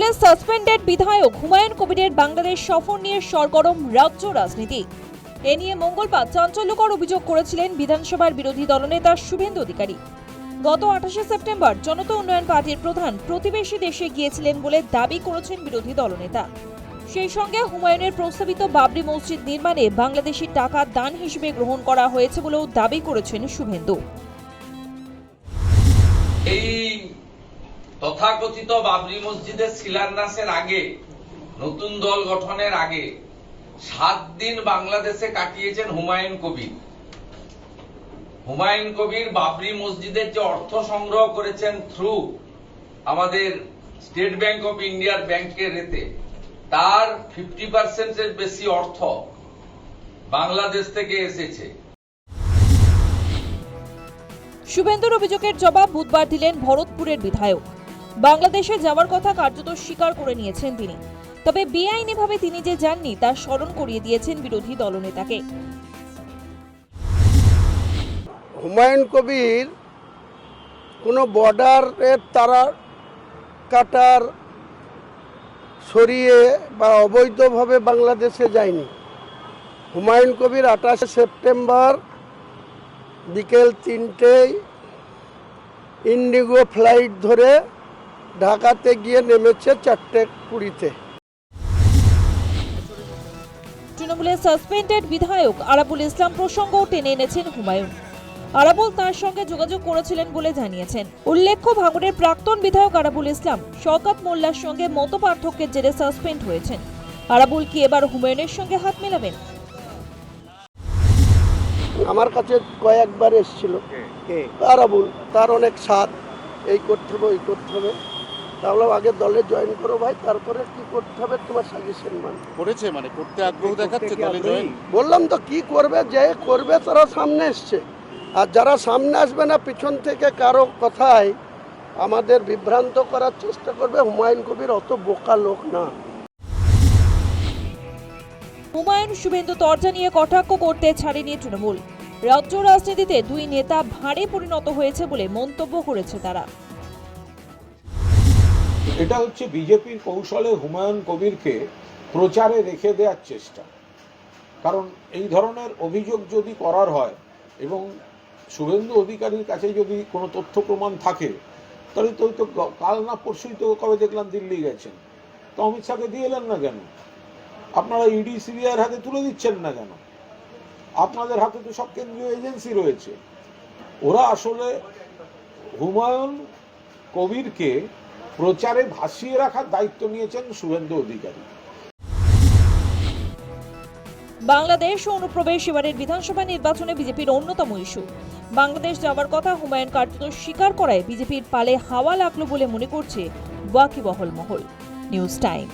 তৃণমূলের সাসপেন্ডেড বিধায়ক হুমায়ুন কবিরের বাংলাদেশ সফর নিয়ে সরগরম রাজ্য রাজনীতি। এ নিয়ে মঙ্গলবার চাঞ্চল্যকর অভিযোগ করেছিলেন বিধানসভার বিরোধী দলনেতা শুভেন্দু অধিকারী। গত 28 সেপ্টেম্বর জনতা উন্নয়ন পার্টির প্রধান প্রতিবেশী দেশে গিয়েছিলেন বলে দাবি করেছেন বিরোধী দলনেতা। সেই সঙ্গে হুমায়ুনের প্রস্তাবিত বাবরি মসজিদ নির্মাণে বাংলাদেশি টাকা দান হিসেবে গ্রহণ করা হয়েছে বলেও দাবি করেছেন শুভেন্দু। তথাকথিত বাবরি মসজিদের শিলান্যাসের আগে, নতুন দল গঠনের আগে 7 দিন বাংলাদেশে কাটিয়েছেন হুমায়ুন কবির। হুমায়ুন কবির বাবরি মসজিদের যে অর্থ সংগ্রহ করেছেন থ্রু আমাদের স্টেট ব্যাংক অফ ইন্ডিয়ার ব্যাংকের রেতে, তার 50% বেশি অর্থ বাংলাদেশ থেকে এসেছে। শুভেন্দুর অভিযোগের জবাব বুধবার দিলেন ভরতপুরের বিধায়ক। বাংলাদেশে যাওয়ার কথা কার্যত স্বীকার করে নিয়েছেন তিনি, তবে বেআইনিভাবে তিনি যে যাননি তা স্মরণ করিয়ে দিয়েছেন বিরোধী দলনেতাকে। হুমায়ুন কবির কোনো বর্ডারের তারা কাটার সরিয়ে বা অবৈধভাবে বাংলাদেশে যায়নি। হুমায়ুন কবির 28 সেপ্টেম্বর বিকেল 3টেয় ইন্ডিগো ফ্লাইট ধরে ঢাকাতে গিয়ে নেমেছে 4:20-তে। তৃণমূলের সাসপেন্ডেড বিধায়ক আরাবুল ইসলাম প্রসঙ্গও টেনে এনেছেন হুমায়ুন। আরাবুল তার সঙ্গে যোগাযোগ করেছিলেন বলে জানিয়েছেন। উল্লেখ্য, ভাঙড়ের প্রাক্তন বিধায়ক আরাবুল ইসলাম শওকত মোল্লার সঙ্গে মতপার্থক্যের জেরে সাসপেন্ড হয়েছেন। আরাবুল কি এবার হুমায়ুনের সঙ্গে হাত মেলাবেন? আমার কাছে কয়েকবার এসেছিল আরাবুল, তার অনেক স্বাদ, এই করতে হবে ওই করতে হবে। তাহলে আগে দলে জয়েন করো ভাই, তারপরে কি করতে হবে তোমার সাজেশন করেছে, মানে করতে আগ্রহ দেখাচ্ছে দলে জয়েন। বললাম তো কি করবে, যে করবে তারা সামনে এসছে, আর যারা সামনে আসবে না পিছন থেকে কারো কথায় আমাদের বিভ্রান্ত করার চেষ্টা করবে। হুমায়ুন কবির অত বোকা লোক না। হুমায়ুন শুভেন্দু তরজা নিয়ে কটাক্ষ করতে ছাড়েনি তৃণমূল। রাজ্য রাজনীতিতে দুই নেতা ভাঁড়ে পরিণত হয়েছে বলে মন্তব্য করেছে তারা। এটা হচ্ছে বিজেপির কৌশলে হুমায়ুন কবিরকে প্রচারে রেখে দেওয়ার চেষ্টা। কারণ এই ধরনের অভিযোগ যদি করার হয় এবং শুভেন্দু অধিকারীর কাছে যদি কোনো তথ্য প্রমাণ থাকে, তাহলে তো কাল না পরশুই তো কবে দেখলাম দিল্লি গেছেন, তো অমিত শাহকে দিয়ে এলেন না কেন? আপনারা ইডি সিবিআইয়ের হাতে তুলে দিচ্ছেন না কেন? আপনাদের হাতে তো সব কেন্দ্রীয় এজেন্সি রয়েছে। ওরা আসলে হুমায়ুন কবিরকে প্রচারে ভাসিয়ে রাখার দায়িত্ব নিয়েছেন শুভেন্দু অধিকারী। বাংলাদেশ অনুপ্রবেশ এবারের বিধানসভা নির্বাচনে বিজেপির অন্যতম ইস্যু। বাংলাদেশ যাওয়ার কথা হুমায়ুন কার্যত স্বীকার করায় বিজেপির পালে হাওয়া লাগলো বলে মনে করছে ওয়াকিবহল মহল। News time.